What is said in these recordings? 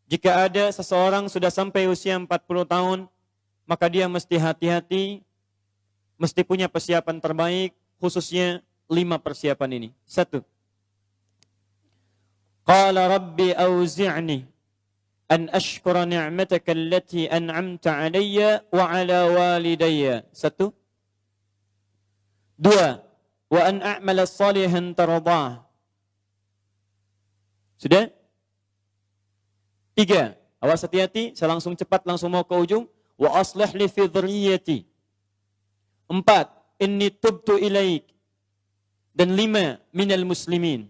Jika ada seseorang sudah sampai usia 40 tahun, maka dia mesti hati-hati, mesti punya persiapan terbaik, khususnya 5 persiapan ini. 1. Qala rabbi auzi'ni an ashkura ni'mataka allati an'amta 'alayya wa 'ala walidayya. 1. 2. Wa an a'mala salihan tardah. Sudah? 3. Awas hati-hati, saya langsung cepat langsung mau ke ujung. Wa aslih li fi dhurriyyati. 4. Inni tubtu ilaik. Dan 5. Minal muslimin.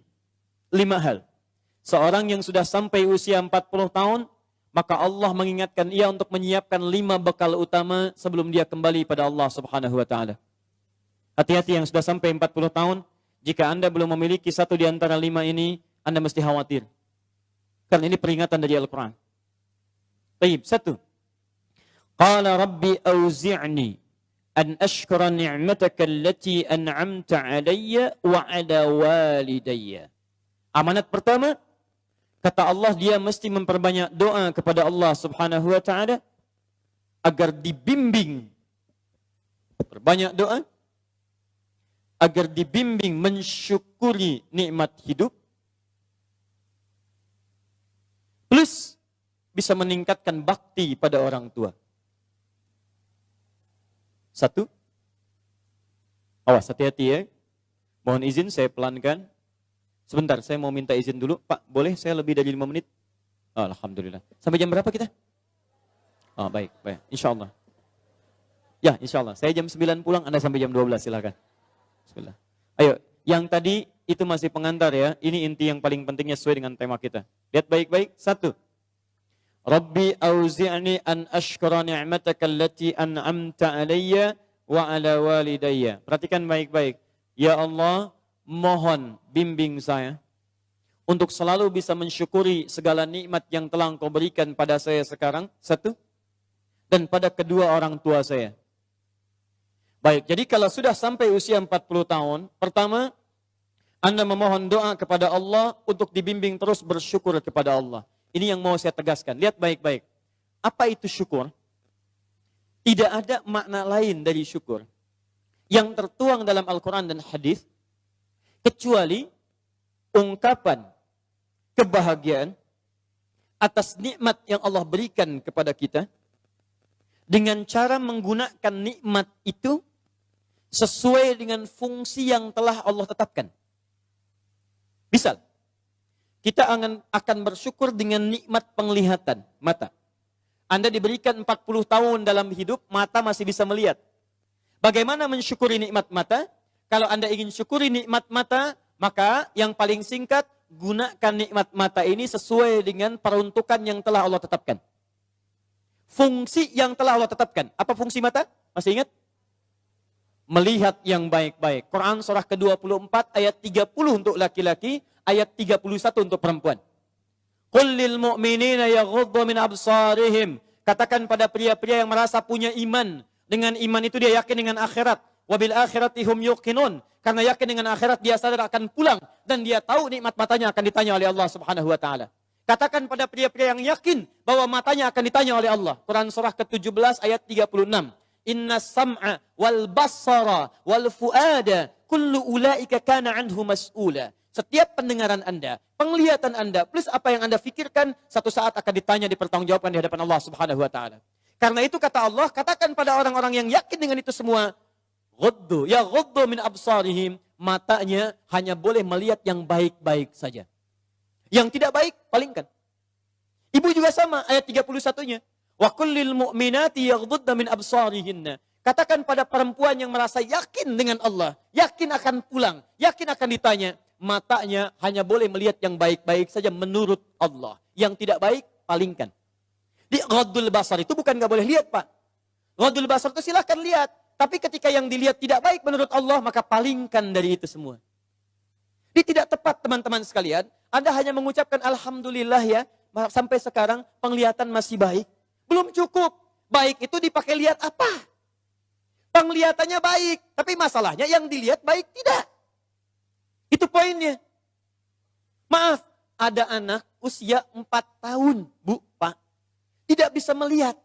5 hal. Seorang yang sudah sampai usia 40 tahun, maka Allah mengingatkan ia untuk menyiapkan 5 bekal utama sebelum dia kembali pada Allah Subhanahu wa taala. Hati-hati yang sudah sampai 40 tahun, jika Anda belum memiliki satu di antara 5 ini, Anda mesti khawatir. Karena ini peringatan dari Al-Quran. Baik, 1. Qala rabbi auzi'ni an ashkura ni'mataka allati an'amta 'alayya wa 'ala walidayya. Amanat pertama, kata Allah, dia mesti memperbanyak doa kepada Allah Subhanahu wa taala agar dibimbing. Perbanyak doa agar dibimbing mensyukuri nikmat hidup, plus bisa meningkatkan bakti pada orang tua. 1. Awas, hati-hati ya. Mohon izin saya pelankan. Sebentar, saya mau minta izin dulu. Pak, boleh saya lebih dari 5 menit? Oh, alhamdulillah. Sampai jam berapa kita? Oh, baik. Insya Allah. Ya, insya Allah. Saya jam 9 pulang, Anda sampai jam 12, silakan. Bismillah. Ayo, yang tadi itu masih pengantar ya. Ini inti yang paling pentingnya sesuai dengan tema kita. Lihat baik-baik. 1. Rabbi auzi'ni an ashkura ni'mataka allati an'amta 'alayya wa 'ala walidayya. Perhatikan baik-baik. Ya Allah, mohon bimbing saya untuk selalu bisa mensyukuri segala nikmat yang telah Engkau berikan pada saya sekarang. 1. Dan pada kedua orang tua saya. Baik, jadi kalau sudah sampai usia 40 tahun, pertama, Anda memohon doa kepada Allah untuk dibimbing terus bersyukur kepada Allah. Ini yang mau saya tegaskan. Lihat baik-baik. Apa itu syukur? Tidak ada makna lain dari syukur yang tertuang dalam Al-Quran dan hadis kecuali ungkapan kebahagiaan atas nikmat yang Allah berikan kepada kita dengan cara menggunakan nikmat itu sesuai dengan fungsi yang telah Allah tetapkan. Misal, kita akan bersyukur dengan nikmat penglihatan mata. Anda diberikan 40 tahun dalam hidup, mata masih bisa melihat. Bagaimana mensyukuri nikmat mata? Kalau Anda ingin syukuri nikmat mata, maka yang paling singkat, gunakan nikmat mata ini sesuai dengan peruntukan yang telah Allah tetapkan. Fungsi yang telah Allah tetapkan. Apa fungsi mata? Masih ingat? Melihat yang baik-baik. Quran surah ke-24 ayat 30 untuk laki-laki, ayat 31 untuk perempuan. Qul lil mu'minina yaghuddu min absarihim. Katakan pada pria-pria yang merasa punya iman. Dengan iman itu dia yakin dengan akhirat. Wabil akhirati hum yuqinun. Karena yakin dengan akhirat dia sadar akan pulang. Dan dia tahu nikmat matanya akan ditanya oleh Allah Subhanahu wa ta'ala. Katakan pada pria-pria yang yakin bahwa matanya akan ditanya oleh Allah. Quran surah ke-17 ayat 36. Inna sam'a wal basara wal fuada kullu ulaika kana anhu mas'ula. Setiap pendengaran Anda, penglihatan Anda, plus apa yang Anda fikirkan, satu saat akan ditanya, dipertanggungjawabkan di hadapan Allah Subhanahu wa ta'ala. Karena itu kata Allah, katakan pada orang-orang yang yakin dengan itu semua, ghuddu min absarihim, matanya hanya boleh melihat yang baik-baik saja. Yang tidak baik, palingkan. Ibu juga sama, ayat 31-nya. Wa kullil mu'minati yaghdudna min absarihinna. Katakan pada perempuan yang merasa yakin dengan Allah, yakin akan pulang, yakin akan ditanya, matanya hanya boleh melihat yang baik-baik saja menurut Allah. Yang tidak baik, palingkan. Di ghaddul basar itu bukan nggak boleh lihat, Pak. Ghaddul basar itu silahkan lihat. Tapi ketika yang dilihat tidak baik menurut Allah, maka palingkan dari itu semua. Ini tidak tepat, teman-teman sekalian. Anda hanya mengucapkan Alhamdulillah ya, sampai sekarang penglihatan masih baik. Belum cukup. Baik itu dipakai lihat apa? Penglihatannya baik. Tapi masalahnya yang dilihat baik tidak. Itu poinnya. Maaf, ada anak usia 4 tahun, Bu. tidak bisa melihat.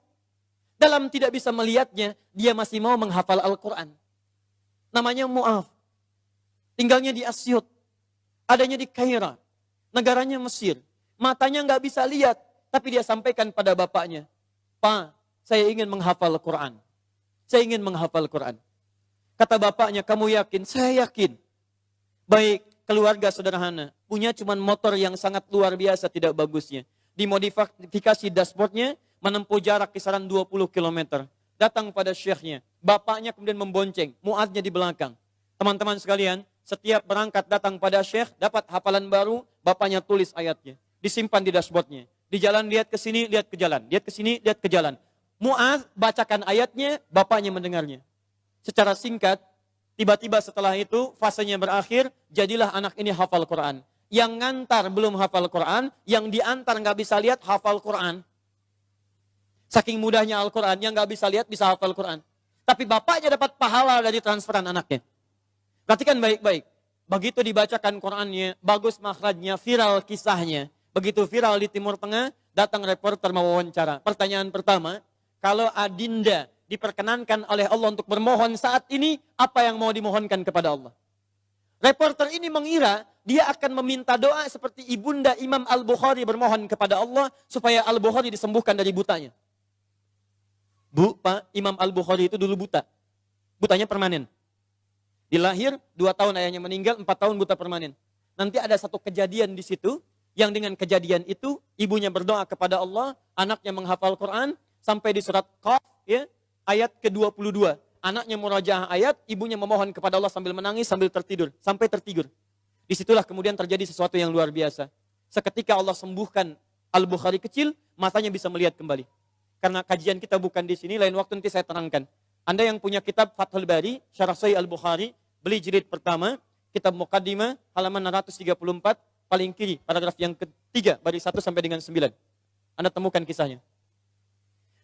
Dalam tidak bisa melihatnya, dia masih mau menghafal Al-Quran. Namanya Mu'adh. Tinggalnya di Asyut. Adanya di Kaira. Negaranya Mesir. Matanya nggak bisa lihat. Tapi dia sampaikan pada bapaknya, "Pak, saya ingin menghafal Quran. Saya ingin menghafal Quran." Kata bapaknya, "Kamu yakin?" "Saya yakin." Baik, keluarga sederhana. Punya cuman motor yang sangat luar biasa tidak bagusnya. Dimodifikasi dashboardnya, menempuh jarak kisaran 20 km. Datang pada syekhnya. Bapaknya kemudian membonceng. Mu'adznya di belakang. Teman-teman sekalian, setiap berangkat datang pada syekh, dapat hafalan baru, bapaknya tulis ayatnya. Disimpan di dashboardnya. Di jalan lihat ke sini, lihat ke jalan. Lihat ke sini, lihat ke jalan. Mu'adz bacakan ayatnya, bapaknya mendengarnya. Secara singkat, tiba-tiba setelah itu, fasenya berakhir, jadilah anak ini hafal Quran. Yang ngantar belum hafal Quran, yang diantar nggak bisa lihat, hafal Quran. Saking mudahnya Al-Quran, yang nggak bisa lihat, bisa hafal Quran. Tapi bapaknya dapat pahala dari transferan anaknya. Perhatikan baik-baik. Begitu dibacakan Qurannya, bagus makhrajnya, viral kisahnya. Begitu viral di Timur Tengah, datang reporter mewawancara. Pertanyaan pertama, kalau adinda diperkenankan oleh Allah untuk bermohon saat ini, apa yang mau dimohonkan kepada Allah? Reporter ini mengira dia akan meminta doa seperti ibunda Imam Al-Bukhari bermohon kepada Allah supaya Al-Bukhari disembuhkan dari butanya. Bu, Pak, Imam Al-Bukhari itu dulu buta. Butanya permanen. Dilahir, 2 tahun ayahnya meninggal, 4 tahun buta permanen. Nanti ada satu kejadian di situ, yang dengan kejadian itu, ibunya berdoa kepada Allah, anaknya menghafal Quran, sampai di surat Qaf, ya, ayat ke-22. Anaknya murajaah ayat, ibunya memohon kepada Allah sambil menangis, sambil tertidur. Sampai tertidur. Disitulah kemudian terjadi sesuatu yang luar biasa. Seketika Allah sembuhkan Al-Bukhari kecil, matanya bisa melihat kembali. Karena kajian kita bukan di sini, lain waktu nanti saya terangkan. Anda yang punya kitab Fathul Bari, Syarah Sahih Al-Bukhari, beli jilid pertama, kitab Muqaddimah, halaman 634, paling kiri, paragraf yang ketiga, baris 1 sampai dengan 9. Anda temukan kisahnya.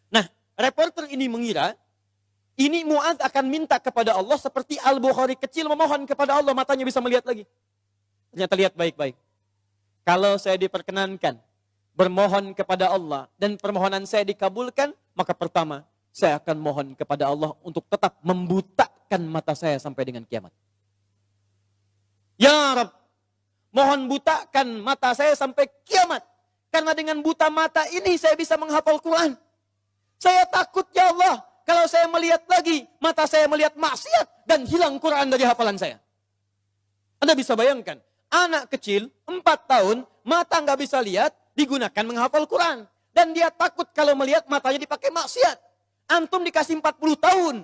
Nah, reporter ini mengira, ini Mu'adz akan minta kepada Allah seperti Al-Bukhari kecil memohon kepada Allah, matanya bisa melihat lagi. Ternyata lihat baik-baik. Kalau saya diperkenankan bermohon kepada Allah dan permohonan saya dikabulkan, maka pertama, saya akan mohon kepada Allah untuk tetap membutakan mata saya sampai dengan kiamat. Ya Rabb, mohon butakan mata saya sampai kiamat. Karena dengan buta mata ini saya bisa menghafal Quran. Saya takut ya Allah, kalau saya melihat lagi, mata saya melihat maksiat dan hilang Quran dari hafalan saya. Anda bisa bayangkan, anak kecil 4 tahun, mata nggak bisa lihat, digunakan menghafal Quran. Dan dia takut kalau melihat matanya dipakai maksiat. Antum dikasih 40 tahun.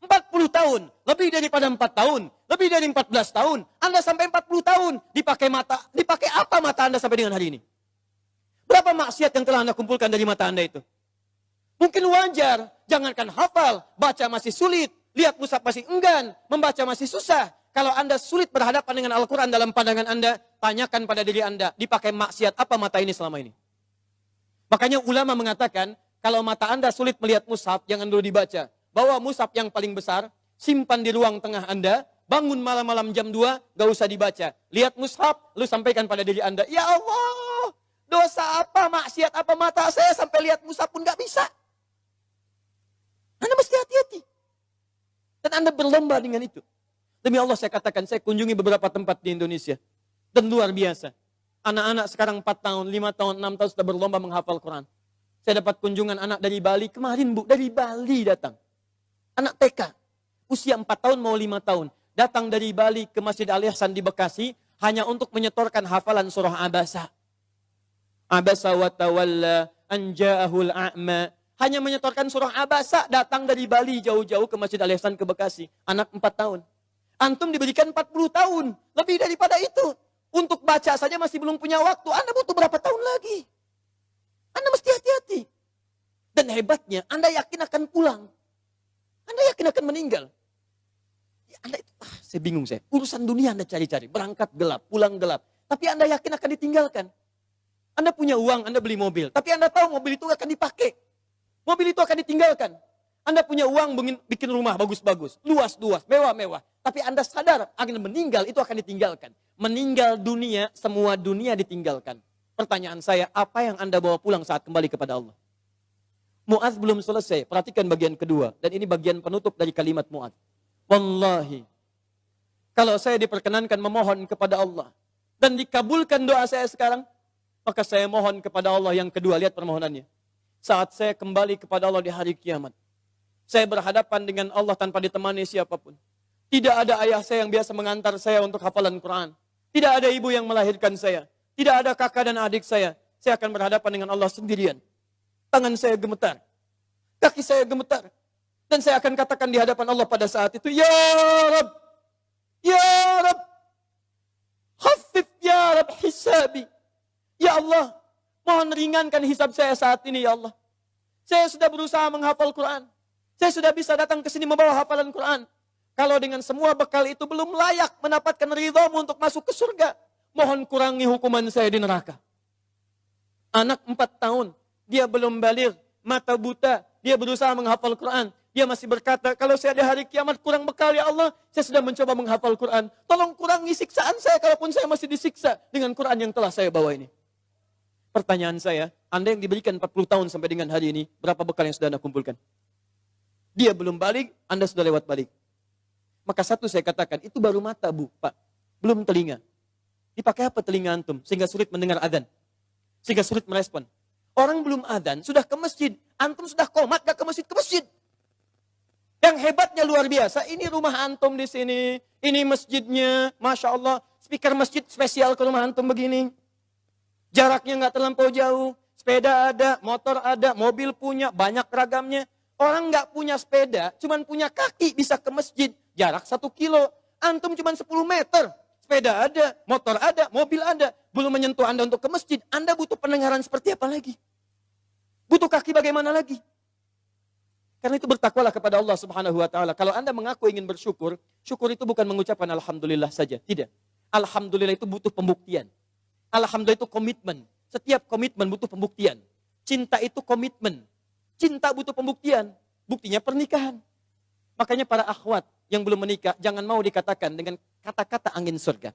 40 tahun. Lebih daripada 4 tahun. Lebih dari 14 tahun. Anda sampai 40 tahun. Dipakai mata. Dipakai apa mata Anda sampai dengan hari ini? Berapa maksiat yang telah Anda kumpulkan dari mata Anda itu? Mungkin wajar. Jangankan hafal. Baca masih sulit. Lihat mushaf masih enggan. Membaca masih susah. Kalau Anda sulit berhadapan dengan Al-Quran dalam pandangan Anda, tanyakan pada diri Anda, dipakai maksiat apa mata ini selama ini? Makanya ulama mengatakan, kalau mata Anda sulit melihat mushaf, jangan dulu dibaca. Bawa mushaf yang paling besar, simpan di ruang tengah Anda, bangun malam-malam jam 2, gak usah dibaca. Lihat mushaf, lu sampaikan pada diri Anda, ya Allah, dosa apa, maksiat apa mata saya sampai lihat mushaf pun gak bisa. Anda mesti hati-hati. Dan Anda berlomba dengan itu. Demi Allah saya katakan, saya kunjungi beberapa tempat di Indonesia. Dan luar biasa. Anak-anak sekarang 4 tahun, 5 tahun, 6 tahun sudah berlomba menghafal Quran. Saya dapat kunjungan anak dari Bali. Kemarin Bu, dari Bali datang. Anak TK. Usia 4 tahun mau 5 tahun. Datang dari Bali ke Masjid Al-Ihsan di Bekasi. Hanya untuk menyetorkan hafalan surah Abasa. Abasa wa tawalla anja'ahul a'ma. Hanya menyetorkan surah Abasa. Datang dari Bali jauh-jauh ke Masjid Al-Ihsan ke Bekasi. Anak 4 tahun. Antum diberikan 40 tahun. Lebih daripada itu. Untuk baca saja masih belum punya waktu. Anda butuh berapa tahun lagi? Anda mesti hati-hati. Dan hebatnya, Anda yakin akan pulang. Anda yakin akan meninggal. Ya, Anda itu, saya bingung saya. Urusan dunia Anda cari-cari. Berangkat gelap, pulang gelap. Tapi Anda yakin akan ditinggalkan. Anda punya uang, Anda beli mobil. Tapi Anda tahu mobil itu akan dipakai. Mobil itu akan ditinggalkan. Anda punya uang bikin rumah bagus-bagus, luas-luas, mewah-mewah. Tapi Anda sadar akan meninggal itu akan ditinggalkan. Meninggal dunia, semua dunia ditinggalkan. Pertanyaan saya, apa yang Anda bawa pulang saat kembali kepada Allah? Mu'adz belum selesai. Perhatikan bagian kedua. Dan ini bagian penutup dari kalimat Mu'adz. Wallahi, kalau saya diperkenankan memohon kepada Allah dan dikabulkan doa saya sekarang, maka saya mohon kepada Allah yang kedua. Lihat permohonannya. Saat saya kembali kepada Allah di hari kiamat, saya berhadapan dengan Allah tanpa ditemani siapapun. Tidak ada ayah saya yang biasa mengantar saya untuk hafalan Quran. Tidak ada ibu yang melahirkan saya. Tidak ada kakak dan adik saya. Saya akan berhadapan dengan Allah sendirian. Tangan saya gemetar. Kaki saya gemetar. Dan saya akan katakan di hadapan Allah pada saat itu, Ya Rab, Ya Rab, khaffif Ya Rab hisabi. Ya Allah, mohon ringankan hisab saya saat ini ya Allah. Saya sudah berusaha menghafal Quran. Saya sudah bisa datang ke sini membawa hafalan Quran. Kalau dengan semua bekal itu belum layak mendapatkan ridhamu untuk masuk ke surga, mohon kurangi hukuman saya di neraka. Anak 4 tahun, dia belum baligh, mata buta, dia berusaha menghafal Quran. Dia masih berkata, kalau saya di hari kiamat kurang bekal ya Allah, saya sudah mencoba menghafal Quran. Tolong kurangi siksaan saya kalaupun saya masih disiksa dengan Quran yang telah saya bawa ini. Pertanyaan saya, Anda yang diberikan 40 tahun sampai dengan hari ini, berapa bekal yang sudah Anda kumpulkan? Dia belum balik, Anda sudah lewat balik. Maka satu saya katakan, itu baru mata Bu, Pak. Belum telinga. Dipakai apa telinga antum? Sehingga sulit mendengar adzan. Sehingga sulit merespon. Orang belum adzan, sudah ke masjid. Antum sudah komat, gak ke masjid. Yang hebatnya luar biasa, ini rumah antum di sini, ini masjidnya, Masya Allah, speaker masjid spesial ke rumah antum begini. Jaraknya nggak terlampau jauh, sepeda ada, motor ada, mobil punya, banyak ragamnya. Orang nggak punya sepeda, cuman punya kaki bisa ke masjid, jarak 1 kilo. Antum cuman 10 meter, sepeda ada, motor ada, mobil ada. Belum menyentuh Anda untuk ke masjid, Anda butuh pendengaran seperti apa lagi? Butuh kaki bagaimana lagi? Karena itu bertakwalah kepada Allah Subhanahu wa taala. Kalau Anda mengaku ingin bersyukur, syukur itu bukan mengucapkan alhamdulillah saja, tidak. Alhamdulillah itu butuh pembuktian. Alhamdulillah itu komitmen. Setiap komitmen butuh pembuktian. Cinta itu komitmen. Cinta butuh pembuktian. Buktinya pernikahan. Makanya para akhwat yang belum menikah, jangan mau dikatakan dengan kata-kata angin surga.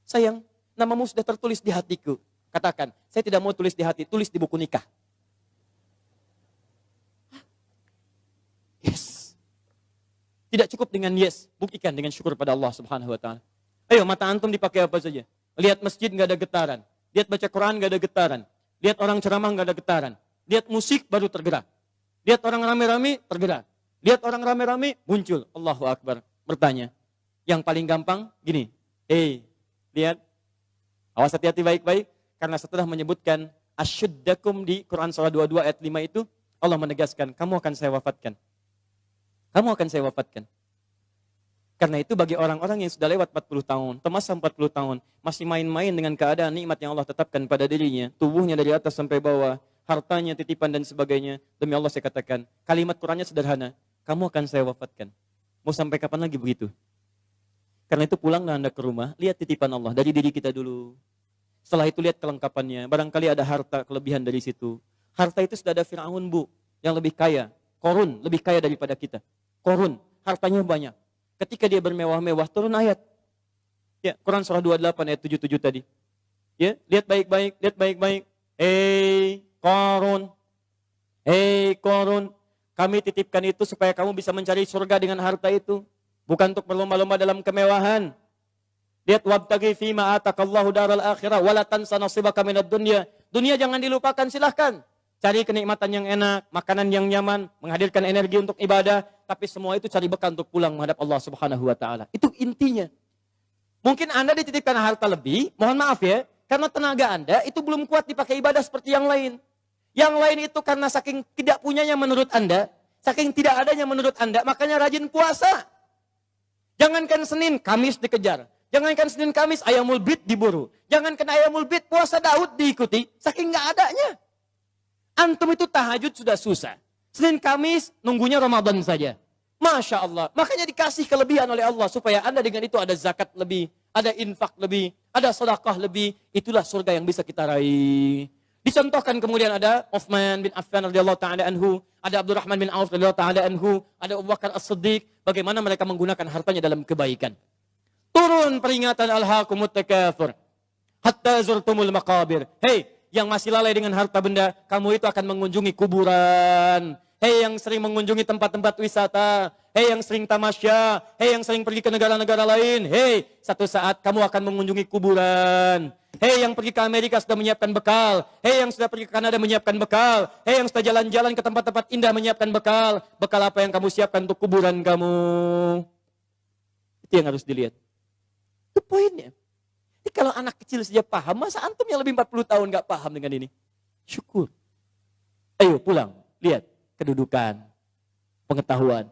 Sayang, namamu sudah tertulis di hatiku. Katakan, saya tidak mau tulis di hati, tulis di buku nikah. Yes. Tidak cukup dengan yes, buktikan dengan syukur pada Allah Subhanahu wa taala. Ayo, mata antum dipakai apa saja? Lihat masjid nggak ada getaran, lihat baca Quran nggak ada getaran, lihat orang ceramah nggak ada getaran, lihat musik baru tergerak, lihat orang rame-rame tergerak, lihat orang rame-rame muncul. Allahu Akbar. Bertanya, yang paling gampang gini, lihat, awas hati-hati baik-baik, karena setelah menyebutkan asyuddakum di Quran surah 22 ayat 5 itu, Allah menegaskan, kamu akan saya wafatkan. Kamu akan saya wafatkan. Karena itu bagi orang-orang yang sudah lewat 40 tahun, termasuk 40 tahun, masih main-main dengan keadaan nikmat yang Allah tetapkan pada dirinya, tubuhnya dari atas sampai bawah, hartanya, titipan dan sebagainya, demi Allah saya katakan, kalimat Qurannya sederhana, kamu akan saya wafatkan. Mau sampai kapan lagi begitu? Karena itu pulanglah Anda ke rumah, lihat titipan Allah dari diri kita dulu. Setelah itu lihat kelengkapannya, barangkali ada harta kelebihan dari situ. Harta itu sudah ada Fir'aun Bu, yang lebih kaya, Korun lebih kaya daripada kita. Korun, hartanya banyak. Ketika dia bermewah-mewah, turun ayat. Ya, Quran surah 28 ayat 77 tadi. Ya, lihat baik-baik, lihat baik-baik. Korun, Korun, kami titipkan itu supaya kamu bisa mencari surga dengan harta itu. Bukan untuk berlomba-lomba dalam kemewahan. Lihat, wabtaghi fima atakallahu daral akhirah, wala tansa nasibaka minad dunya. Dunia jangan dilupakan, silahkan. Cari kenikmatan yang enak, makanan yang nyaman, menghadirkan energi untuk ibadah, tapi semua itu cari bekal untuk pulang menghadap Allah Subhanahu wa taala. Itu intinya. Mungkin Anda dititipkan harta lebih, mohon maaf ya, karena tenaga Anda itu belum kuat dipakai ibadah seperti yang lain. Yang lain itu karena saking tidak punyanya menurut Anda, saking tidak adanya menurut Anda, makanya rajin puasa. Jangankan Senin, Kamis dikejar. Jangankan Senin, Kamis, ayamul bid diburu. Jangankan ayamul bid, puasa Daud diikuti, saking nggak adanya. Antum itu tahajud sudah susah. Senin Kamis nunggunya Ramadan saja. Masya Allah. Makanya dikasih kelebihan oleh Allah. Supaya Anda dengan itu ada zakat lebih. Ada infak lebih. Ada sedekah lebih. Itulah surga yang bisa kita raih. Dicontohkan kemudian ada Uthman bin Affan radhiyallahu ta'ala anhu. Ada Abdurrahman bin Auf radhiyallahu ta'ala anhu. Ada Abu Bakar As-Siddiq. Bagaimana mereka menggunakan hartanya dalam kebaikan. Turun peringatan alhaakumut takatsur. Hatta zurtumul maqabir. Hei, yang masih lalai dengan harta benda, kamu itu akan mengunjungi kuburan. Hei yang sering mengunjungi tempat-tempat wisata, hei yang sering tamasya, hei yang sering pergi ke negara-negara lain, hei, satu saat kamu akan mengunjungi kuburan. Hei yang pergi ke Amerika sudah menyiapkan bekal, hei yang sudah pergi ke Kanada menyiapkan bekal, hei yang sudah jalan-jalan ke tempat-tempat indah menyiapkan bekal. Bekal apa yang kamu siapkan untuk kuburan kamu? Itu yang harus dilihat. Itu poinnya. Jadi kalau anak kecil saja paham, masa antum yang lebih 40 tahun gak paham dengan ini? Syukur. Ayo pulang, lihat kedudukan, pengetahuan.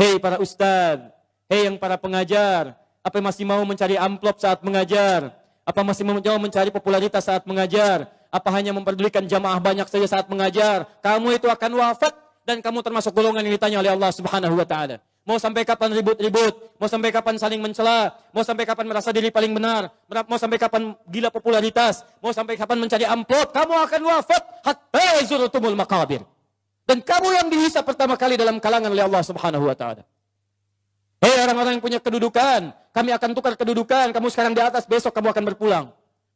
Hei para ustadz, hei yang para pengajar, apa masih mau mencari amplop saat mengajar? Apa masih mau mencari popularitas saat mengajar? Apa hanya memperdulikan jamaah banyak saja saat mengajar? Kamu itu akan wafat dan kamu termasuk golongan yang ditanya oleh Allah Subhanahu wa taala. Mau sampai kapan ribut-ribut? Mau sampai kapan saling mencela? Mau sampai kapan merasa diri paling benar? Mau sampai kapan gila popularitas? Mau sampai kapan mencari amplop? Kamu akan wafat hatta zurtumul maqabir. Dan kamu yang dihisab pertama kali dalam kalangan oleh Allah Subhanahu wa taala. Hei orang-orang yang punya kedudukan, kami akan tukar kedudukan. Kamu sekarang di atas, besok kamu akan berpulang.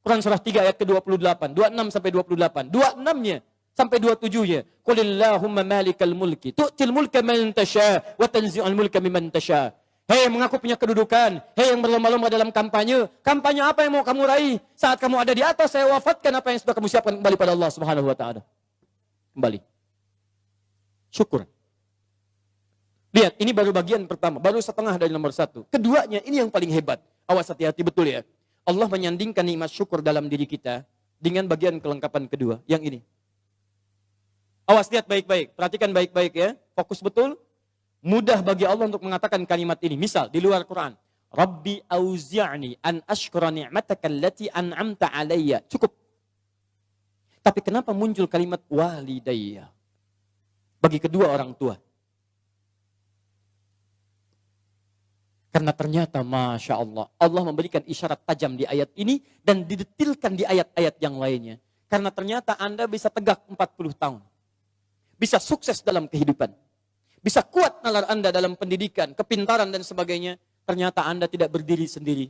Quran surah 3 ayat ke-28, 26 sampai 28. 26-nya sampai 27-nya. Qulillahumma malikal mulki, tu'til mulka man tasha wa tanzi'ul mulka mimman tasha. Hei yang mengaku punya kedudukan, hei yang berlomba-lomba dalam kampanye. Kampanye apa yang mau kamu raih? Saat kamu ada di atas, saya wafatkan apa yang sudah kamu siapkan kembali pada Allah Subhanahu wa taala. Kembali. Syukur. Lihat, ini baru bagian pertama, baru setengah dari nomor 1. Keduanya, ini yang paling hebat. Awas hati-hati betul ya. Allah menyandingkan nikmat syukur dalam diri kita dengan bagian kelengkapan kedua, yang ini. Awas, lihat baik-baik, perhatikan baik-baik ya. Fokus betul. Mudah bagi Allah untuk mengatakan kalimat ini. Misal, di luar Quran. Rabbi auzi'ni an ashkura ni'mataka allati an'amta alayya. Cukup. Tapi kenapa muncul kalimat walidayya? Bagi kedua orang tua. Karena ternyata Masya Allah, Allah memberikan isyarat tajam di ayat ini dan didetilkan di ayat-ayat yang lainnya. Karena ternyata Anda bisa tegak 40 tahun. Bisa sukses dalam kehidupan. Bisa kuat nalar Anda dalam pendidikan, kepintaran dan sebagainya. Ternyata Anda tidak berdiri sendiri.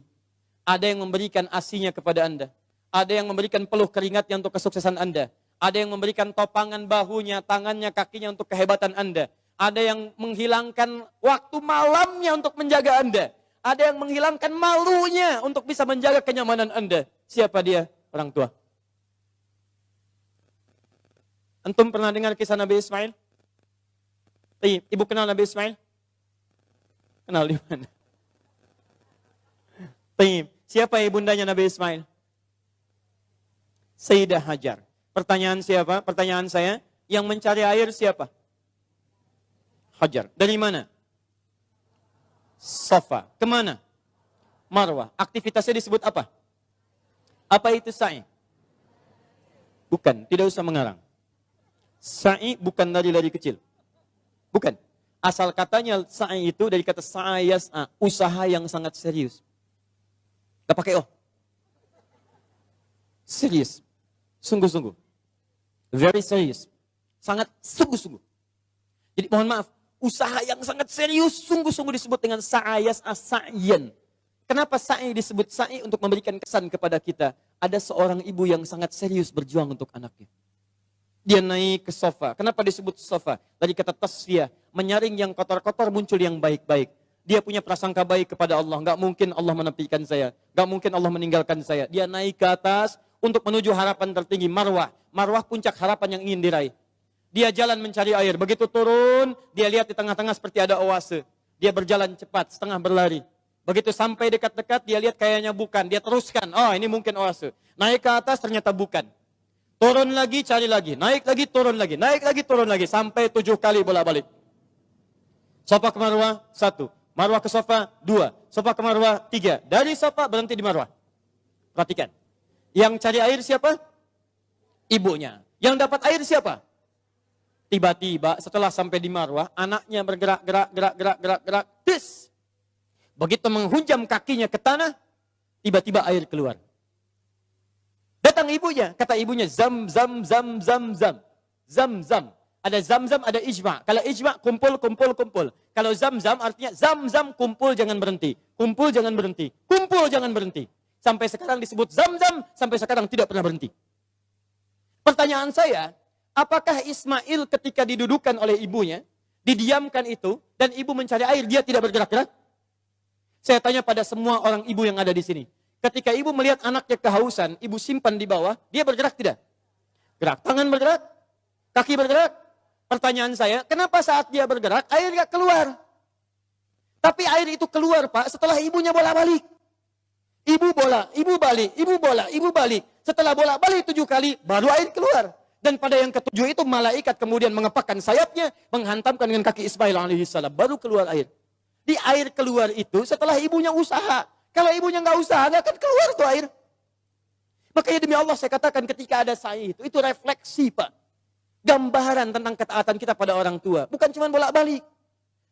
Ada yang memberikan asinya kepada Anda. Ada yang memberikan peluh keringatnya untuk kesuksesan Anda. Ada yang memberikan topangan bahunya, tangannya, kakinya untuk kehebatan Anda. Ada yang menghilangkan waktu malamnya untuk menjaga Anda. Ada yang menghilangkan malunya untuk bisa menjaga kenyamanan Anda. Siapa dia? Orang tua. Antum pernah dengar kisah Nabi Ismail? Ibu kenal Nabi Ismail? Kenal di mana? Siapa ibundanya Nabi Ismail? Sayyidah Hajar. Pertanyaan siapa? Pertanyaan saya, yang mencari air siapa? Hajar. Dari mana? Safa. Kemana? Marwah. Aktivitasnya disebut apa? Apa itu sa'i? Bukan, tidak usah mengarang. Sa'i bukan lari-lari kecil. Bukan. Asal katanya sa'i itu dari kata sa'ayas'a, usaha yang sangat serius. Gak pakai oh. Serius. Sungguh-sungguh. Very serious. Sangat sungguh-sungguh. Jadi mohon maaf, usaha yang sangat serius, sungguh-sungguh disebut dengan sa'ayas as-sa'yan. Kenapa sa'i disebut sa'i? Untuk memberikan kesan kepada kita. Ada seorang ibu yang sangat serius berjuang untuk anaknya. Dia naik ke sofa. Kenapa disebut sofa? Dari kata tasfiyah, menyaring yang kotor-kotor muncul yang baik-baik. Dia punya prasangka baik kepada Allah. Gak mungkin Allah menepikan saya. Gak mungkin Allah meninggalkan saya. Dia naik ke atas untuk menuju harapan tertinggi, marwah. Marwah puncak harapan yang ingin diraih. Dia jalan mencari air. Begitu turun, dia lihat di tengah-tengah seperti ada oase. Dia berjalan cepat, setengah berlari. Begitu sampai dekat-dekat, dia lihat kayaknya bukan. Dia teruskan, oh ini mungkin oase. Naik ke atas, ternyata bukan. Turun lagi, cari lagi. Naik lagi, turun lagi. Naik lagi, turun lagi. Sampai 7 kali bolak-balik. Sofa ke marwah, 1. Marwah ke sofa, 2. Sofa ke marwah, 3. Dari sofa, berhenti di marwah. Perhatikan. Yang cari air siapa? Ibunya. Yang dapat air siapa? Tiba-tiba setelah sampai di marwah, anaknya bergerak. Tis. Begitu menghunjam kakinya ke tanah, tiba-tiba air keluar. Datang ibunya, kata ibunya, zam. Ada zam, ada ijma. Kalau ijma, kumpul. Kalau zam artinya zam, kumpul jangan berhenti. Kumpul jangan berhenti. Sampai sekarang disebut zam, sampai sekarang tidak pernah berhenti. Pertanyaan saya, apakah Ismail ketika didudukan oleh ibunya, didiamkan itu, dan ibu mencari air, dia tidak bergerak-gerak? Saya tanya pada semua orang ibu yang ada di sini. Ketika ibu melihat anaknya kehausan, ibu simpan di bawah, dia bergerak tidak? Gerak. Tangan bergerak? Kaki bergerak? Pertanyaan saya, kenapa saat dia bergerak, air nggak keluar? Tapi air itu keluar, Pak, setelah ibunya bola-balik. Ibu bola, ibu balik, ibu bola, ibu balik. Setelah bola balik 7 kali, baru air keluar. Dan pada yang ketujuh itu malaikat kemudian mengepakkan sayapnya, menghantamkan dengan kaki Ismail alaihissalam, baru keluar air. Di air keluar itu setelah ibunya usaha. Kalau ibunya nggak usaha, nggak akan keluar tuh air. Makanya demi Allah saya katakan ketika ada sa'i itu refleksi, Pak. Gambaran tentang ketaatan kita pada orang tua. Bukan cuma bolak-balik.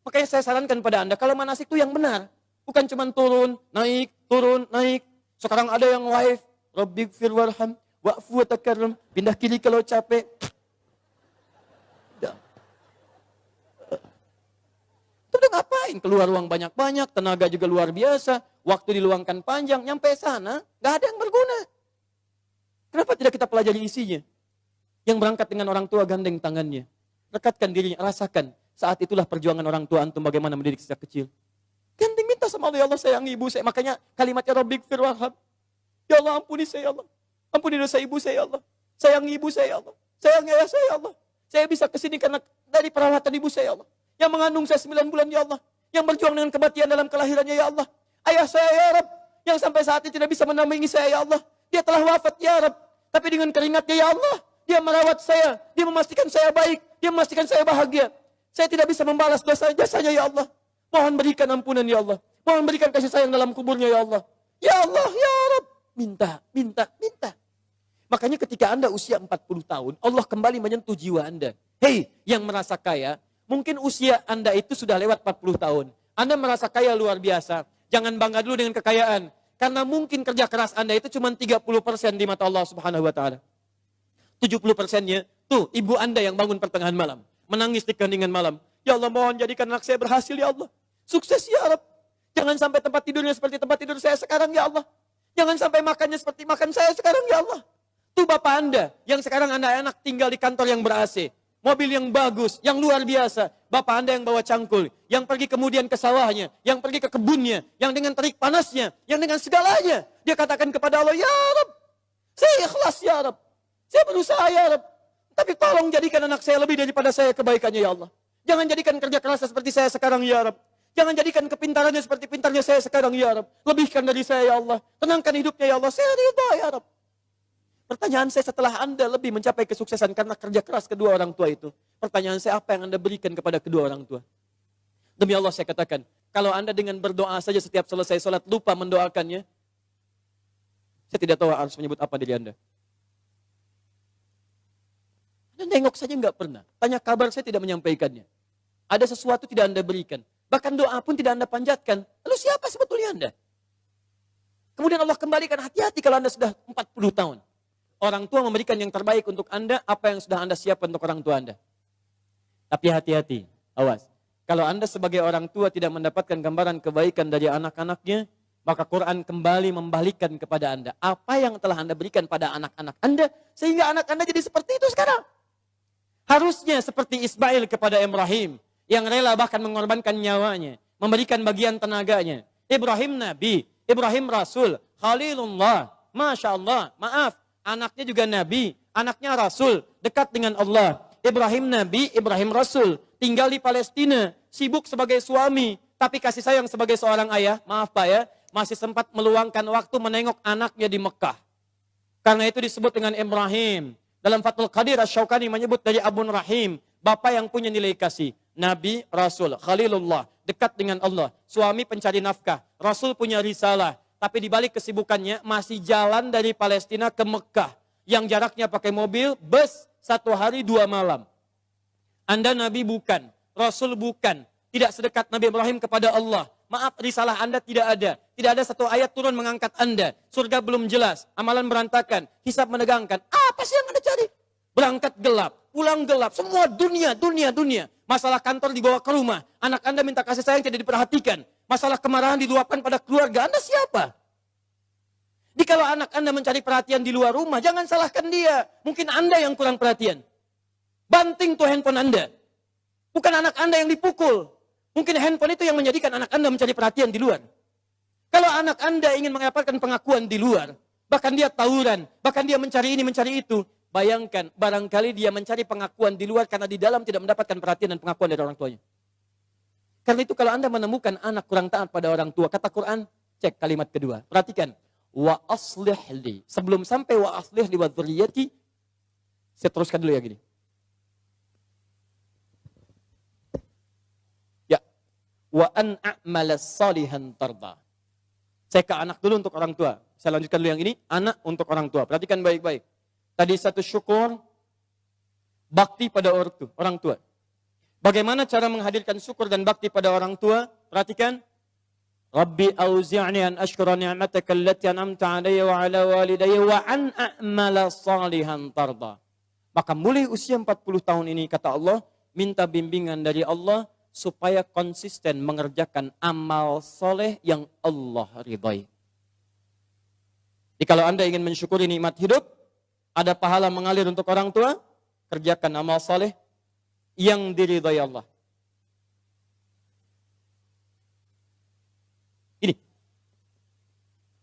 Makanya saya sarankan pada Anda, kalau manasik itu yang benar. Bukan cuma turun, naik. Sekarang ada yang waif. Rabbighfir warham, wa'fu wa takarram. Pindah kiri kalau capek. Itu udah ngapain? Keluar uang banyak-banyak, tenaga juga luar biasa. Waktu diluangkan panjang, nyampe sana, gak ada yang berguna. Kenapa tidak kita pelajari isinya? Yang berangkat dengan orang tua gandeng tangannya. Rekatkan dirinya, rasakan. Saat itulah perjuangan orang tua antum bagaimana mendidik sejak kecil. Gandeng minta sama Allah, ya Allah sayang ibu saya. Makanya kalimatnya Rabbighfir warham. Ya Allah ampuni saya ya Allah. Ampuni dosa ibu saya ya Allah. Sayang ibu saya ya Allah. Sayang ayah saya ya Allah. Saya bisa kesini karena dari perawatan ibu saya ya Allah. Yang mengandung saya 9 bulan ya Allah. Yang berjuang dengan kematian dalam kelahirannya ya Allah. Ayah saya ya Rabb. Yang sampai saat ini tidak bisa menampingi saya ya Allah. Dia telah wafat ya Rabb. Tapi dengan keringatnya ya Allah. Dia merawat saya. Dia memastikan saya baik. Dia memastikan saya bahagia. Saya tidak bisa membalas dosa jasanya ya Allah. Mohon berikan ampunan ya Allah. Mohon berikan kasih sayang dalam kuburnya ya Allah. Ya Allah ya Rabb. Minta. Makanya ketika Anda usia 40 tahun, Allah kembali menyentuh jiwa Anda. Hei, yang merasa kaya, mungkin usia Anda itu sudah lewat 40 tahun. Anda merasa kaya luar biasa. Jangan bangga dulu dengan kekayaan. Karena mungkin kerja keras Anda itu cuma 30% di mata Allah Subhanahu wa taala. 70%-nya, tuh ibu Anda yang bangun pertengahan malam. Menangis di keheningan malam. Ya Allah mohon jadikan anak saya berhasil ya Allah. Sukses ya Rabb. Jangan sampai tempat tidurnya seperti tempat tidur saya sekarang ya Allah. Jangan sampai makannya seperti makan saya sekarang ya Allah. Tuh Bapak Anda yang sekarang Anda enak tinggal di kantor yang ber-AC. Mobil yang bagus, yang luar biasa. Bapak Anda yang bawa cangkul, yang pergi kemudian ke sawahnya, yang pergi ke kebunnya, yang dengan terik panasnya, yang dengan segalanya. Dia katakan kepada Allah, ya Rabb, saya ikhlas ya Rabb. Saya berusaha ya Rabb. Tapi tolong jadikan anak saya lebih daripada saya kebaikannya ya Allah. Jangan jadikan kerja kerasnya seperti saya sekarang ya Rabb. Jangan jadikan kepintarannya seperti pintarnya saya sekarang ya Rabb. Lebihkan dari saya ya Allah. Tenangkan hidupnya ya Allah. Saya ridha ya Rabb. Pertanyaan saya setelah Anda lebih mencapai kesuksesan karena kerja keras kedua orang tua itu. Pertanyaan saya apa yang Anda berikan kepada kedua orang tua? Demi Allah saya katakan. Kalau Anda dengan berdoa saja setiap selesai sholat lupa mendoakannya. Saya tidak tahu harus menyebut apa diri Anda. Anda nengok saja nggak pernah. Tanya kabar saya tidak menyampaikannya. Ada sesuatu tidak Anda berikan. Bahkan doa pun tidak Anda panjatkan. Lalu siapa sebetulnya Anda? Kemudian Allah kembalikan hati-hati kalau Anda sudah 40 tahun. Orang tua memberikan yang terbaik untuk Anda, apa yang sudah Anda siapkan untuk orang tua Anda. Tapi hati-hati, awas. Kalau Anda sebagai orang tua tidak mendapatkan gambaran kebaikan dari anak-anaknya, maka Quran kembali membalikkan kepada Anda. Apa yang telah Anda berikan pada anak-anak Anda, sehingga anak Anda jadi seperti itu sekarang. Harusnya seperti Ismail kepada Ibrahim, yang rela bahkan mengorbankan nyawanya, memberikan bagian tenaganya. Ibrahim Nabi, Ibrahim Rasul, Khalilullah, Masya Allah, maaf, anaknya juga Nabi, anaknya Rasul, dekat dengan Allah. Ibrahim Nabi, Ibrahim Rasul, tinggal di Palestina, sibuk sebagai suami, tapi kasih sayang sebagai seorang ayah, maaf Pak ya, masih sempat meluangkan waktu menengok anaknya di Mekah. Karena itu disebut dengan Ibrahim. Dalam Fathul Qadir Asy-Syaukani menyebut dari Abun Rahim, bapak yang punya nilai kasih. Nabi, Rasul, Khalilullah, dekat dengan Allah. Suami pencari nafkah, Rasul punya risalah. Tapi dibalik kesibukannya, masih jalan dari Palestina ke Mekah. Yang jaraknya pakai mobil, bus, 1 hari 2 malam. Anda Nabi bukan, Rasul bukan. Tidak sedekat Nabi Ibrahim kepada Allah. Maaf, risalah Anda tidak ada. Tidak ada satu ayat turun mengangkat Anda. Surga belum jelas, amalan berantakan, hisab menegangkan. Apa sih yang Anda cari? Berangkat gelap, pulang gelap, semua dunia. Masalah kantor dibawa ke rumah, anak Anda minta kasih sayang tidak diperhatikan. Masalah kemarahan diluapkan pada keluarga, Anda siapa? Jadi kalau anak Anda mencari perhatian di luar rumah, jangan salahkan dia. Mungkin Anda yang kurang perhatian. Banting tuh handphone Anda. Bukan anak Anda yang dipukul. Mungkin handphone itu yang menjadikan anak Anda mencari perhatian di luar. Kalau anak Anda ingin mendapatkan pengakuan di luar, bahkan dia tawuran, bahkan dia mencari ini, mencari itu, bayangkan, barangkali dia mencari pengakuan di luar karena di dalam tidak mendapatkan perhatian dan pengakuan dari orang tuanya. Karena itu kalau Anda menemukan anak kurang taat pada orang tua, kata Quran, cek kalimat kedua. Perhatikan. Wa aslih li. Sebelum sampai wa aslih li wa dzurriyyati, saya teruskan dulu ya gini. Ya. Wa an a'mala salihan tarda. Saya ke anak dulu untuk orang tua. Saya lanjutkan dulu yang ini, anak untuk orang tua. Perhatikan baik-baik. Tadi satu syukur, bakti pada orang tua. Bagaimana cara menghadirkan syukur dan bakti pada orang tua? Perhatikan. Rabbi auzi'ni an ashkura ni'mataka allati an'amta 'alayya wa 'ala walidayya wa an a'mala salihan tarda. Maka mulai usia 40 tahun ini kata Allah, minta bimbingan dari Allah supaya konsisten mengerjakan amal soleh yang Allah ridhai. Jadi kalau Anda ingin mensyukuri nikmat hidup, ada pahala mengalir untuk orang tua, kerjakan amal soleh yang diridhai Allah. Ini.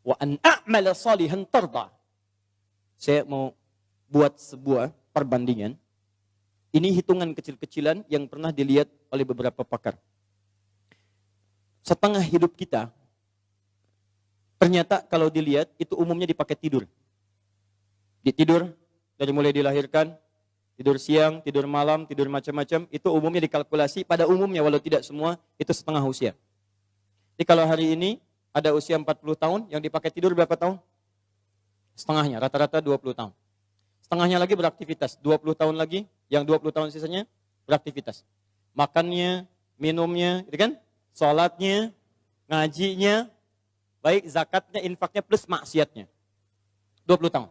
Wa an a'mala salihan tarda. Saya mau buat sebuah perbandingan. Ini hitungan kecil-kecilan yang pernah dilihat oleh beberapa pakar. Setengah hidup kita, ternyata kalau dilihat itu umumnya dipakai tidur. Tidur dari mulai dilahirkan, tidur siang, tidur malam, tidur macam-macam, itu umumnya dikalkulasi, pada umumnya walau tidak semua, itu setengah usia. Jadi kalau hari ini ada usia 40 tahun, yang dipakai tidur berapa tahun? Setengahnya, rata-rata 20 tahun. Setengahnya lagi beraktivitas, 20 tahun lagi, yang 20 tahun sisanya beraktivitas. Makannya, minumnya, gitu kan? Sholatnya, ngajinya, baik zakatnya, infaknya, plus maksiatnya. 20 tahun.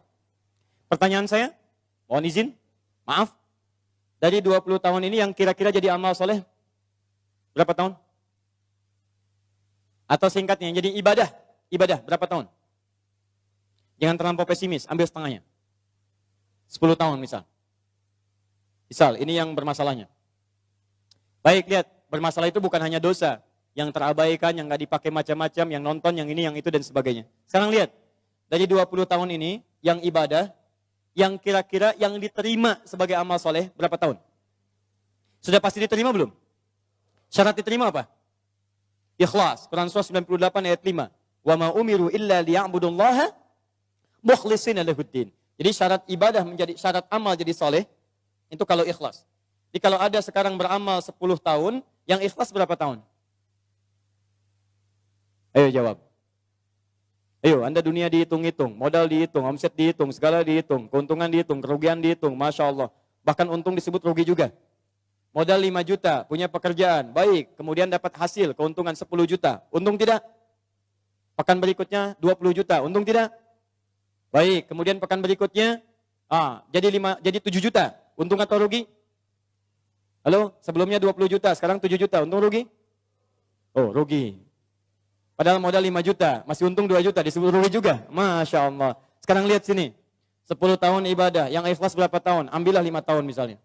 Pertanyaan saya, mohon izin, maaf, dari 20 tahun ini yang kira-kira jadi amal soleh, berapa tahun? Atau singkatnya, yang jadi ibadah, berapa tahun? Jangan terlampau pesimis, ambil setengahnya. 10 tahun misal. Misal, ini yang bermasalahnya. Baik, lihat, bermasalah itu bukan hanya dosa, yang terabaikan, yang nggak dipakai macam-macam, yang nonton, yang ini, yang itu, dan sebagainya. Sekarang lihat, dari 20 tahun ini, yang ibadah, yang kira-kira yang diterima sebagai amal soleh berapa tahun? Sudah pasti diterima belum? Syarat diterima apa? Ikhlas. Quran surah 98 ayat 5. Wa ma umiru illa liya'budullaha mukhlishina lahuddin. Jadi syarat ibadah menjadi syarat amal jadi soleh itu kalau ikhlas. Jadi kalau ada sekarang beramal 10 tahun, yang ikhlas berapa tahun? Ayo jawab. Ayo, Anda dunia dihitung-hitung, modal dihitung, omset dihitung, segala dihitung, keuntungan dihitung, kerugian dihitung, Masya Allah. Bahkan untung disebut rugi juga. Modal 5 juta, punya pekerjaan, baik, kemudian dapat hasil, keuntungan 10 juta. Untung tidak? Pekan berikutnya 20 juta, untung tidak? Baik, kemudian pekan berikutnya, jadi 7 juta, untung atau rugi? Halo, sebelumnya 20 juta, sekarang 7 juta, untung rugi? Oh, rugi. Padahal modal 5 juta, masih untung 2 juta, disebut rugi juga. Masya Allah. Sekarang lihat sini. 10 tahun ibadah, yang ikhlas berapa tahun? Ambillah 5 tahun misalnya.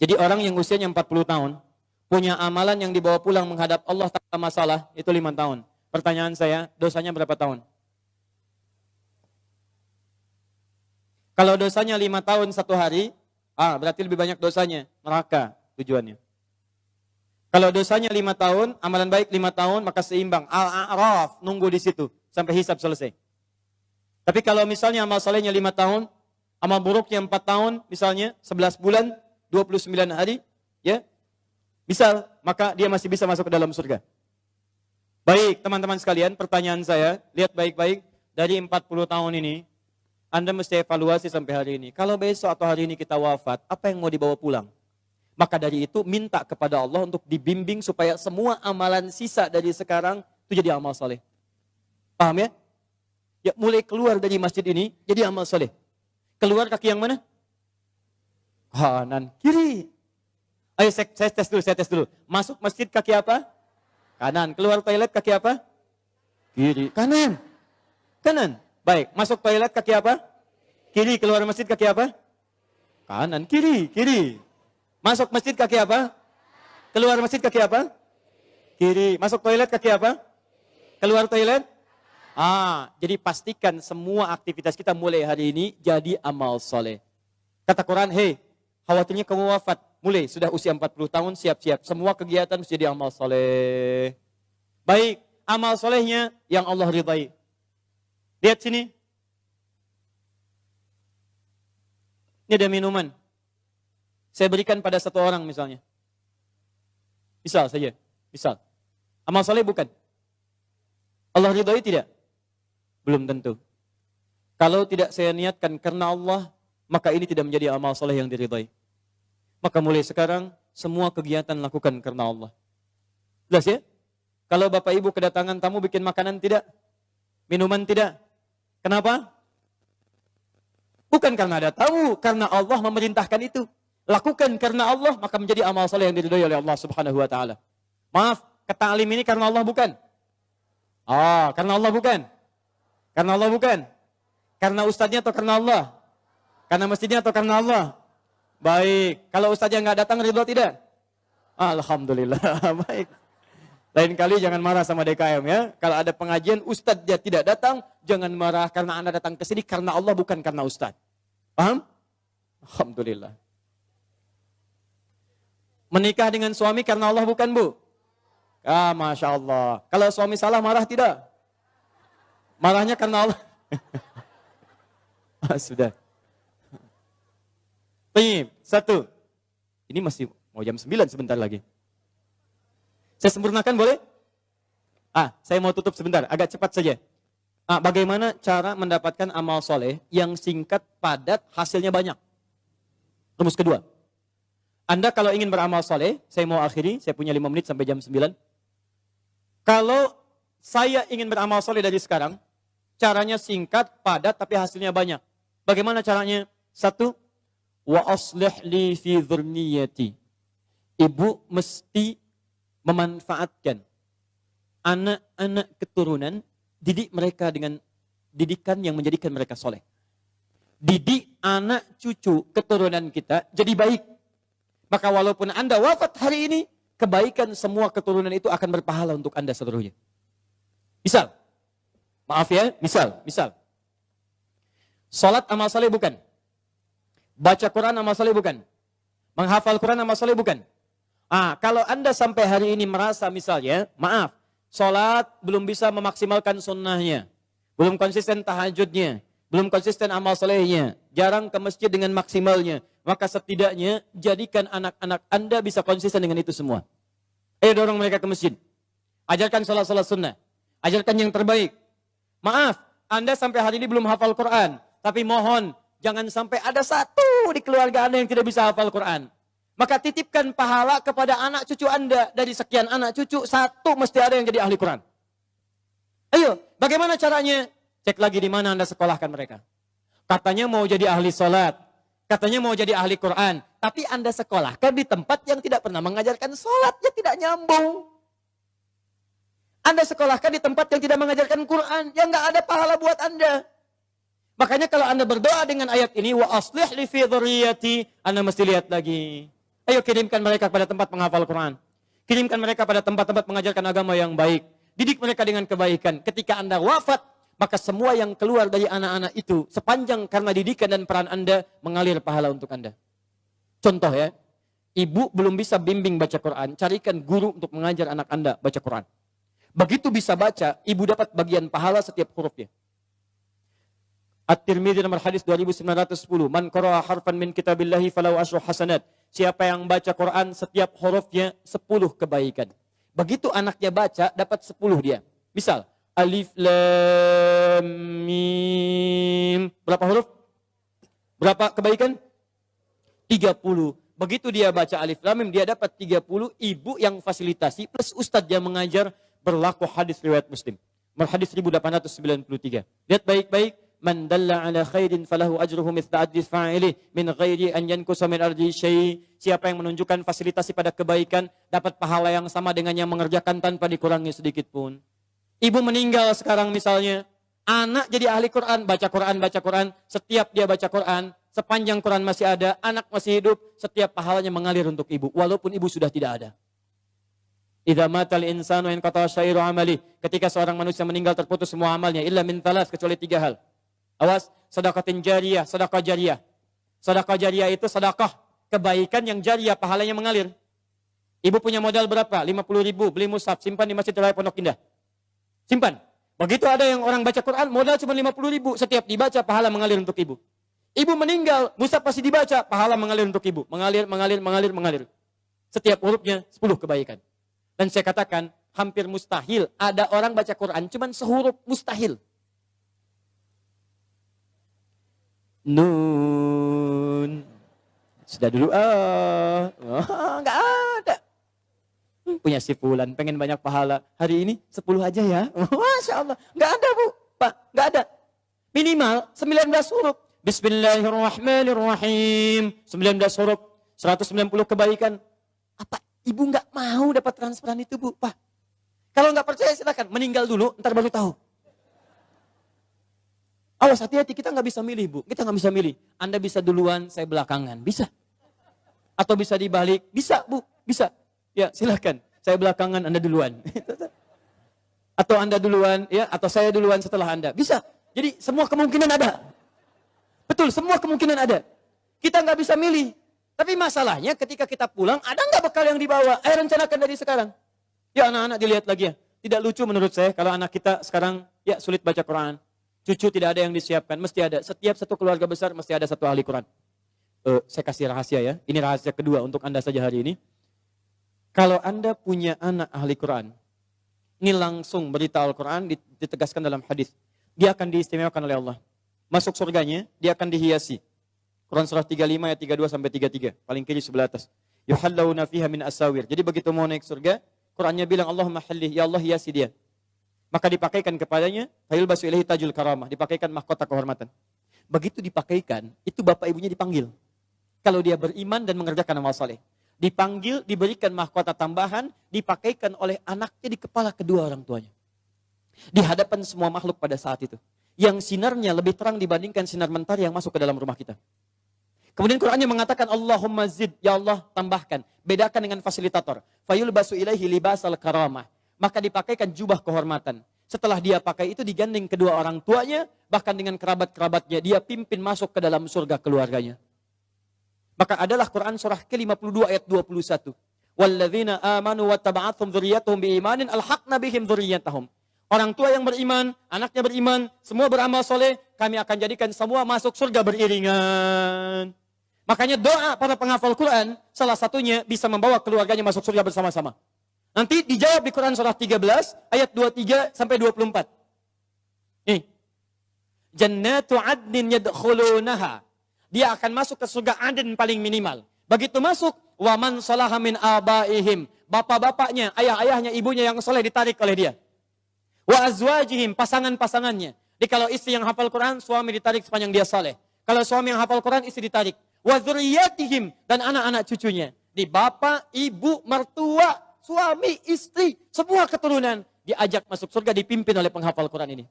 Jadi orang yang usianya 40 tahun, punya amalan yang dibawa pulang menghadap Allah tanpa masalah, itu 5 tahun. Pertanyaan saya, dosanya berapa tahun? Kalau dosanya 5 tahun 1 hari, berarti lebih banyak dosanya, neraka tujuannya. Kalau dosanya 5 tahun, amalan baik 5 tahun, maka seimbang. Al-A'raf, nunggu di situ sampai hisab selesai. Tapi kalau misalnya amal salehnya 5 tahun, amal buruknya 4 tahun, misalnya 11 bulan, 29 hari, ya, misal, maka dia masih bisa masuk ke dalam surga. Baik, teman-teman sekalian, pertanyaan saya, lihat baik-baik, dari 40 tahun ini, Anda mesti evaluasi sampai hari ini. Kalau besok atau hari ini kita wafat, apa yang mau dibawa pulang? Maka dari itu minta kepada Allah untuk dibimbing supaya semua amalan sisa dari sekarang itu jadi amal soleh. Paham ya? Ya mulai keluar dari masjid ini jadi amal soleh. Keluar kaki yang mana? Kanan, kiri. Ayo saya tes dulu. Masuk masjid kaki apa? Kanan. Keluar toilet kaki apa? Kiri. Kanan. Baik, masuk toilet kaki apa? Kiri, keluar masjid kaki apa? Kanan, kiri, kiri. Masuk masjid kaki apa? Keluar masjid kaki apa? Kiri. Masuk toilet kaki apa? Keluar toilet? Jadi pastikan semua aktivitas kita mulai hari ini jadi amal soleh. Kata Quran, hei, khawatirnya kamu wafat. Mulai, sudah usia 40 tahun, siap-siap. Semua kegiatan mesti jadi amal soleh. Baik, amal solehnya yang Allah ridai. Lihat sini. Ini ada minuman. Saya berikan pada satu orang misalnya. Misal saja. Misal. Amal soleh bukan? Allah ridai tidak? Belum tentu. Kalau tidak saya niatkan karena Allah, maka ini tidak menjadi amal soleh yang diridai. Maka mulai sekarang, semua kegiatan lakukan karena Allah. Jelas ya? Kalau Bapak Ibu kedatangan tamu bikin makanan tidak? Minuman tidak? Kenapa? Bukan karena ada tamu, karena Allah memerintahkan itu. Lakukan karena Allah, maka menjadi amal soleh yang diridhai oleh Allah Subhanahu wa taala. Maaf, keta'lim ini karena Allah bukan? Karena Allah bukan? Karena Allah bukan? Karena ustadznya atau karena Allah? Karena masjidnya atau karena Allah? Baik, kalau ustadznya nggak datang ridho tidak? Alhamdulillah, baik. Lain kali jangan marah sama DKM ya. Kalau ada pengajian ustadz dia tidak datang, jangan marah karena Anda datang ke sini karena Allah bukan karena ustadz. Paham? Alhamdulillah. Menikah dengan suami karena Allah bukan, Bu? Masya Allah. Kalau suami salah marah tidak? Marahnya karena Allah. Sudah. Baik, satu. Ini masih mau jam 9 sebentar lagi. Saya sempurnakan boleh? Saya mau tutup sebentar, agak cepat saja. Bagaimana cara mendapatkan amal soleh yang singkat, padat, hasilnya banyak? Rumus kedua. Anda kalau ingin beramal soleh, saya mau akhiri, saya punya 5 menit sampai jam 9. Kalau saya ingin beramal soleh dari sekarang, caranya singkat, padat, tapi hasilnya banyak. Bagaimana caranya? Satu, wa aslih li fi dzurniyyati. Ibu mesti memanfaatkan anak-anak keturunan, didik mereka dengan didikan yang menjadikan mereka soleh. Didik anak cucu keturunan kita jadi baik. Maka walaupun Anda wafat hari ini, kebaikan semua keturunan itu akan berpahala untuk Anda seluruhnya. Misal, maaf ya, misal. Salat amal soleh bukan? Baca Quran amal soleh bukan? Menghafal Quran amal soleh bukan? Kalau Anda sampai hari ini merasa misalnya, maaf, sholat belum bisa memaksimalkan sunnahnya, belum konsisten tahajudnya, belum konsisten amal solehnya, jarang ke masjid dengan maksimalnya, maka setidaknya jadikan anak-anak Anda bisa konsisten dengan itu semua. Ayo dorong mereka ke masjid. Ajarkan sholat-sholat sunnah. Ajarkan yang terbaik. Maaf, Anda sampai hari ini belum hafal Quran, tapi mohon, jangan sampai ada satu di keluarga Anda yang tidak bisa hafal Quran. Maka titipkan pahala kepada anak cucu Anda. Dari sekian anak cucu, satu mesti ada yang jadi ahli Quran. Ayo, bagaimana caranya? Cek lagi di mana Anda sekolahkan mereka. Katanya mau jadi ahli sholat. Katanya mau jadi ahli Quran. Tapi Anda sekolahkan di tempat yang tidak pernah mengajarkan sholat. Ya tidak nyambung. Anda sekolahkan di tempat yang tidak mengajarkan Quran. Yang nggak ada pahala buat Anda. Makanya kalau Anda berdoa dengan ayat ini, wa aslih li fi dzurriyyati, Anda mesti lihat lagi. Ayo kirimkan mereka pada tempat menghafal Quran. Kirimkan mereka pada tempat-tempat mengajarkan agama yang baik. Didik mereka dengan kebaikan. Ketika Anda wafat, maka semua yang keluar dari anak-anak itu, sepanjang karena didikan dan peran Anda, mengalir pahala untuk Anda. Contoh ya, ibu belum bisa bimbing baca Quran, carikan guru untuk mengajar anak Anda baca Quran. Begitu bisa baca, ibu dapat bagian pahala setiap hurufnya. At-Tirmidzi nomor hadis 2910. Man qara'a harfan min kitabillahi falahu asyru hasanat. Siapa yang baca Quran setiap hurufnya 10 kebaikan. Begitu anaknya baca dapat 10 dia. Misal alif lam mim. Berapa huruf? Berapa kebaikan? 30. Begitu dia baca alif lam mim dia dapat 30. Ibu yang fasilitasi plus ustadz yang mengajar, berlaku hadis riwayat Muslim. Hadis 1893. Lihat baik-baik. Man dalla ala khairin falahu ajruhu mithla ajri fa'ilih min ghairi an yankusa min ardi syai'. Siapa yang menunjukkan fasilitasi pada kebaikan dapat pahala yang sama dengan yang mengerjakan tanpa dikurangi sedikit pun. Ibu meninggal sekarang misalnya, Anak jadi ahli Quran, baca Quran, baca Quran. Setiap dia baca Quran, sepanjang Quran masih ada, anak masih hidup, setiap pahalanya mengalir untuk ibu. Walaupun ibu sudah tidak ada. Idza matal insanu inqata syairu amali. Ketika seorang manusia meninggal terputus semua amalnya. Illa min talas, kecuali 3 hal. Awas, sedekatin jariyah, sedekah jariyah. Sedekah jariyah itu sedekah kebaikan yang jariyah, pahalanya mengalir. Ibu punya modal berapa? 50.000, beli mushaf, simpan di Masjid Raya Pondok Indah. Simpan. Begitu ada yang orang baca Quran, modal cuma 50.000. Setiap dibaca, pahala mengalir untuk ibu. Ibu meninggal, mushaf pasti dibaca, pahala mengalir untuk ibu. Mengalir, mengalir, mengalir, mengalir. Setiap hurufnya 10 kebaikan. Dan saya katakan, hampir mustahil ada orang baca Quran, cuma sehuruf, mustahil. Nun. Sudah dulu, nggak ada. Punya si Fulan, pengen banyak pahala. Hari ini 10 aja ya. Masya Allah. Nggak ada Bu, Pak. Nggak ada. Minimal 19 huruf. Bismillahirrahmanirrahim. 19 huruf. 190 kebaikan. Apa ibu nggak mau dapat transferan itu Bu, Pak? Kalau nggak percaya silakan. Meninggal dulu, ntar baru tahu. Awas, hati-hati. Kita nggak bisa milih Bu. Kita nggak bisa milih. Anda bisa duluan, saya belakangan. Bisa. Atau bisa dibalik. Bisa Bu, bisa. Ya, silakan. Saya belakangan, Anda duluan. Atau Anda duluan, ya, atau saya duluan setelah Anda. Bisa. Jadi semua kemungkinan ada. Betul, semua kemungkinan ada. Kita nggak bisa milih. Tapi masalahnya ketika kita pulang, ada nggak bekal yang dibawa? Ayo rencanakan dari sekarang. Ya anak-anak dilihat lagi ya. Tidak lucu menurut saya kalau anak kita sekarang ya sulit baca Quran. Cucu tidak ada yang disiapkan, mesti ada. Setiap satu keluarga besar mesti ada satu ahli Quran. Saya kasih rahasia ya. Ini rahasia kedua untuk Anda saja hari ini. Kalau Anda punya anak ahli Quran, ini langsung berita Al-Quran ditegaskan dalam hadis. Dia akan diistimewakan oleh Allah. Masuk surganya, dia akan dihiasi. Quran surah 35 ayat 32 sampai 33, paling kiri sebelah atas. Yuhallawna fiha min asawir. Jadi begitu mau naik surga, Qurannya bilang Allahumma hallih, ya Allah hiasi dia. Maka dipakaikan kepadanya, fayulbasu ilaihi tajul karamah, dipakaikan mahkota kehormatan. Begitu dipakaikan, itu bapak ibunya dipanggil. Kalau dia beriman dan mengerjakan amal saleh. Dipanggil, diberikan mahkota tambahan, dipakaikan oleh anaknya di kepala kedua orang tuanya. Di hadapan semua makhluk pada saat itu. Yang sinarnya lebih terang dibandingkan sinar mentari yang masuk ke dalam rumah kita. Kemudian Qurannya mengatakan, Allahumma zid, ya Allah tambahkan. Bedakan dengan fasilitator. Fayulbasu ilaihi libasal karamah. Maka dipakaikan jubah kehormatan. Setelah dia pakai itu digandeng kedua orang tuanya, bahkan dengan kerabat-kerabatnya, dia pimpin masuk ke dalam surga keluarganya. Maka adalah Quran surah ke-52 ayat 21. Walladzina amanu wattaba'athum dzurriyyatuhum biimanin alhaqna bihim dzurriyyatahum. Orang tua yang beriman, anaknya beriman, semua beramal soleh, kami akan jadikan semua masuk surga beriringan. Makanya doa para penghafal Quran, salah satunya bisa membawa keluarganya masuk surga bersama-sama. Nanti dijawab di Quran surah 13 ayat 23 sampai 24. Nih. Jannatu adnin yadkhulunaha. Dia akan masuk ke surga Aden paling minimal. Begitu masuk, waman salaha min abaihim. Bapak-bapaknya, ayah-ayahnya, ibunya yang soleh ditarik oleh dia. Wa azwajihim, pasangan-pasangannya. Jadi kalau istri yang hafal Quran, suami ditarik sepanjang dia soleh. Kalau suami yang hafal Quran, istri ditarik. Wa dzurriyyatihim, dan anak-anak cucunya. Di bapak, ibu, mertua, suami, istri, semua keturunan diajak masuk surga dipimpin oleh penghafal Quran ini.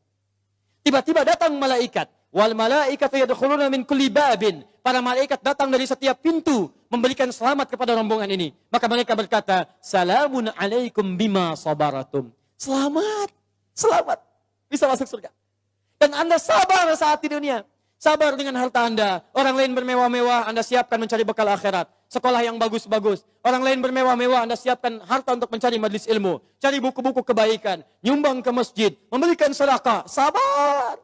Tiba-tiba datang malaikat. Wal malaikatu yadkhuluna min kulli babin. Para malaikat datang dari setiap pintu memberikan selamat kepada rombongan ini. Maka mereka berkata, "Salamun alaikum bima sabaratum." Selamat, selamat bisa masuk surga. Dan Anda sabar saat di dunia. Sabar dengan harta Anda. Orang lain bermewah-mewah, Anda siapkan mencari bekal akhirat. Sekolah yang bagus-bagus. Orang lain bermewah-mewah, Anda siapkan harta untuk mencari majelis ilmu. Cari buku-buku kebaikan. Nyumbang ke masjid. Memberikan sedekah. Sabar.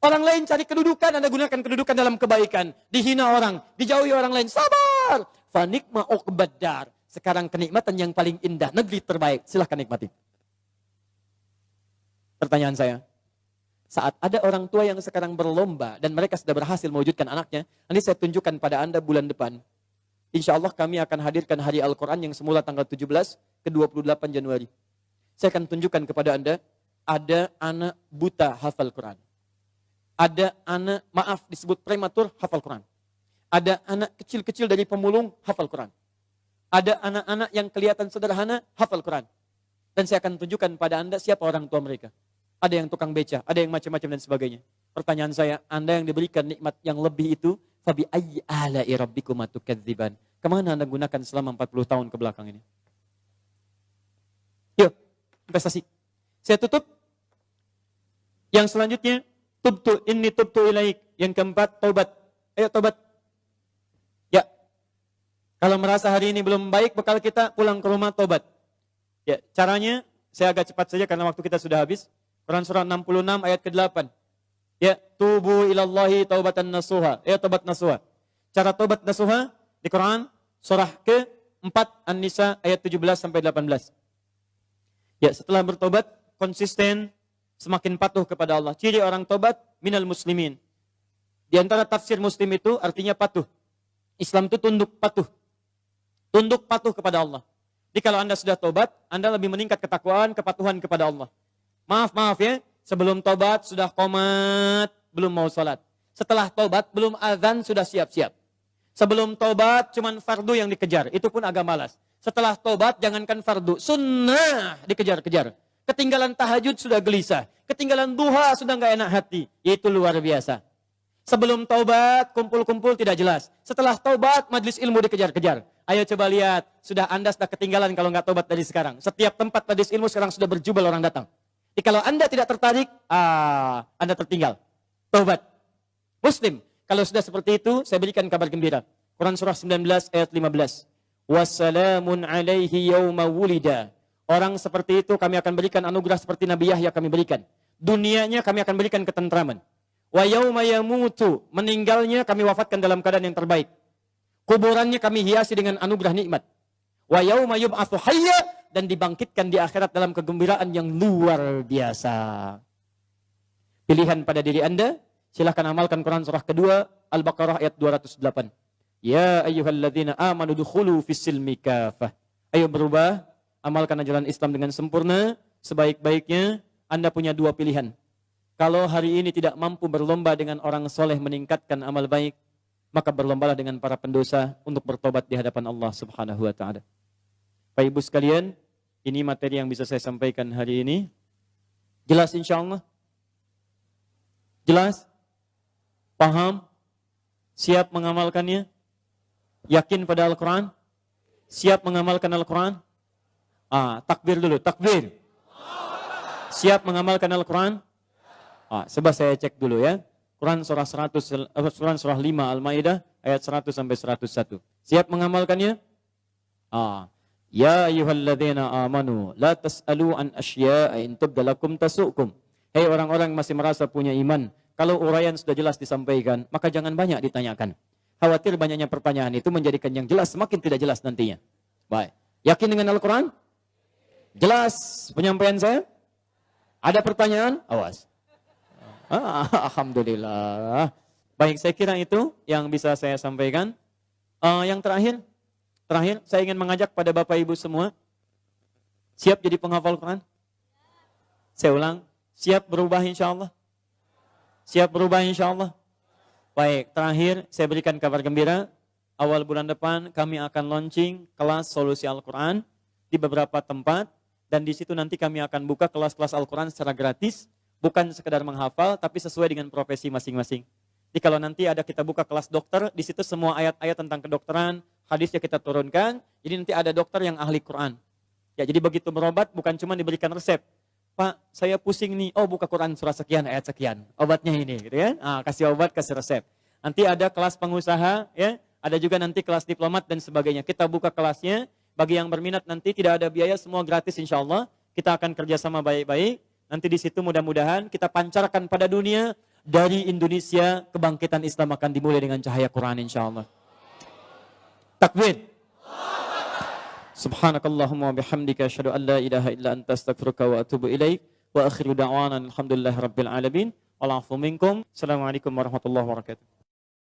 Orang lain cari kedudukan, Anda gunakan kedudukan dalam kebaikan. Dihina orang, dijauhi orang lain. Sabar. Fanikma uqbaddar. Sekarang kenikmatan yang paling indah. Negeri terbaik. Silahkan nikmati. Pertanyaan saya. Saat ada orang tua yang sekarang berlomba dan mereka sudah berhasil mewujudkan anaknya, nanti saya tunjukkan pada Anda bulan depan. Insya Allah kami akan hadirkan hari Al-Quran yang semula tanggal 17 ke 28 Januari. Saya akan tunjukkan kepada Anda, ada anak buta hafal Quran. Ada anak, maaf disebut prematur hafal Quran. Ada anak kecil-kecil dari pemulung hafal Quran. Ada anak-anak yang kelihatan sederhana hafal Quran. Dan saya akan tunjukkan pada Anda siapa orang tua mereka. ada yang tukang beca, ada yang macam-macam dan sebagainya. Pertanyaan saya, Anda yang diberikan nikmat yang lebih itu, fabi ayyi ala'i rabbikuma tukadziban. Kemana Anda gunakan selama 40 tahun ke belakang ini? Yuk, investasi. Saya tutup. Yang selanjutnya, tubtu inni tubtu ilaik. Yang keempat, taubat. Ayo taubat. Ya. Kalau merasa hari ini belum baik, bekal kita pulang ke rumah taubat. Ya, caranya saya agak cepat saja karena waktu kita sudah habis. Quran surah 66 ayat ke-8. Ya, tubu ilallahi taubatan nasuha. Ya, taubat nasuha. Cara taubat nasuha di Quran surah ke-4 An-Nisa ayat 17 sampai 18. Ya, setelah bertobat konsisten, semakin patuh kepada Allah. Ciri orang tobat minal muslimin. Di antara tafsir muslim itu artinya patuh. Islam itu tunduk patuh. Tunduk patuh kepada Allah. Jadi kalau Anda sudah tobat, Anda lebih meningkat ketakwaan, kepatuhan kepada Allah. Maaf ya, sebelum tobat sudah qomat, belum mau sholat. Setelah tobat belum azan sudah siap-siap. Sebelum tobat cuman fardu yang dikejar, itu pun agak malas. Setelah tobat jangankan fardu, sunnah dikejar-kejar. Ketinggalan tahajud sudah gelisah. Ketinggalan duha sudah nggak enak hati. Itu luar biasa. Sebelum taubat, kumpul-kumpul tidak jelas. Setelah taubat, majlis ilmu dikejar-kejar. Ayo coba lihat, sudah Anda sudah ketinggalan kalau nggak taubat dari sekarang. Setiap tempat majlis ilmu sekarang sudah berjubel orang datang. Jadi kalau Anda tidak tertarik, Anda tertinggal. Taubat. Muslim, kalau sudah seperti itu, saya berikan kabar gembira. Quran surah 19 ayat 15. Wassalamun alaihi yawma wulida. Orang seperti itu kami akan berikan anugerah seperti Nabi Yahya kami berikan. Dunianya kami akan berikan ketentraman. Wa yauma yamutu, meninggalnya kami wafatkan dalam keadaan yang terbaik. Kuburannya kami hiasi dengan anugerah nikmat. Wa yauma yub'atsu hayya, dan dibangkitkan di akhirat dalam kegembiraan yang luar biasa. Pilihan pada diri Anda, silahkan amalkan Quran surah kedua Al-Baqarah ayat 208. Ya ayyuhalladzina amanu dukhulu fis-silmi kafah. Ayo berubah. Amalkan ajaran Islam dengan sempurna, sebaik-baiknya. Anda punya dua pilihan. Kalau hari ini tidak mampu berlomba dengan orang soleh meningkatkan amal baik, maka berlombalah dengan para pendosa untuk bertobat di hadapan Allah Subhanahu wa ta'ala. Bapak Ibu sekalian, ini materi yang bisa saya sampaikan hari ini. Jelas insya Allah? Jelas? Paham? Siap mengamalkannya? Yakin pada Al-Quran? Siap mengamalkan Al-Quran? Takbir dulu, takbir. Siap mengamalkan Al-Quran? Coba saya cek dulu ya. Quran surah 5 Al-Maidah ayat 100 sampai 101. Siap mengamalkannya? Ya ayyuhalladzina amanu la tas'alu an asya'a in tubda lakum tasu'kum. Hei orang-orang yang masih merasa punya iman, kalau uraian sudah jelas disampaikan, maka jangan banyak ditanyakan. Khawatir banyaknya pertanyaan itu menjadikan yang jelas semakin tidak jelas nantinya. Baik. Yakin dengan Al-Quran? Jelas penyampaian saya? Ada pertanyaan? Awas. Alhamdulillah. Baik, saya kira itu yang bisa saya sampaikan. Yang terakhir saya ingin mengajak pada Bapak Ibu semua, siap jadi penghafal Quran? Saya ulang, siap berubah insya Allah? Siap berubah insya Allah? Baik, terakhir saya berikan kabar gembira. Awal bulan depan kami akan launching kelas solusi Al-Quran di beberapa tempat. Dan di situ nanti kami akan buka kelas-kelas Al-Quran secara gratis. Bukan sekedar menghafal, tapi sesuai dengan profesi masing-masing. Jadi kalau nanti ada kita buka kelas dokter, di situ semua ayat-ayat tentang kedokteran, hadisnya kita turunkan. Jadi nanti ada dokter yang ahli Quran. Ya, jadi begitu berobat, bukan cuma diberikan resep. Pak, saya pusing nih, buka Quran surah sekian, ayat sekian. Obatnya ini, gitu ya. Kasih obat, kasih resep. Nanti ada kelas pengusaha, ya. Ada juga nanti kelas diplomat dan sebagainya. Kita buka kelasnya. Bagi yang berminat nanti tidak ada biaya, semua gratis insya Allah. Kita akan kerjasama baik-baik. Nanti di situ mudah-mudahan kita pancarkan pada dunia, dari Indonesia kebangkitan Islam akan dimulai dengan cahaya Quran insya Allah. Takbir. Subhanakallahumma bihamdika asyhadu an la ilaha illa anta astaghfiruka wa atubu ilaik. Wa akhiru da'wana alhamdulillahi rabbil alamin. Wal 'afwu minkum. Assalamualaikum warahmatullahi wabarakatuh.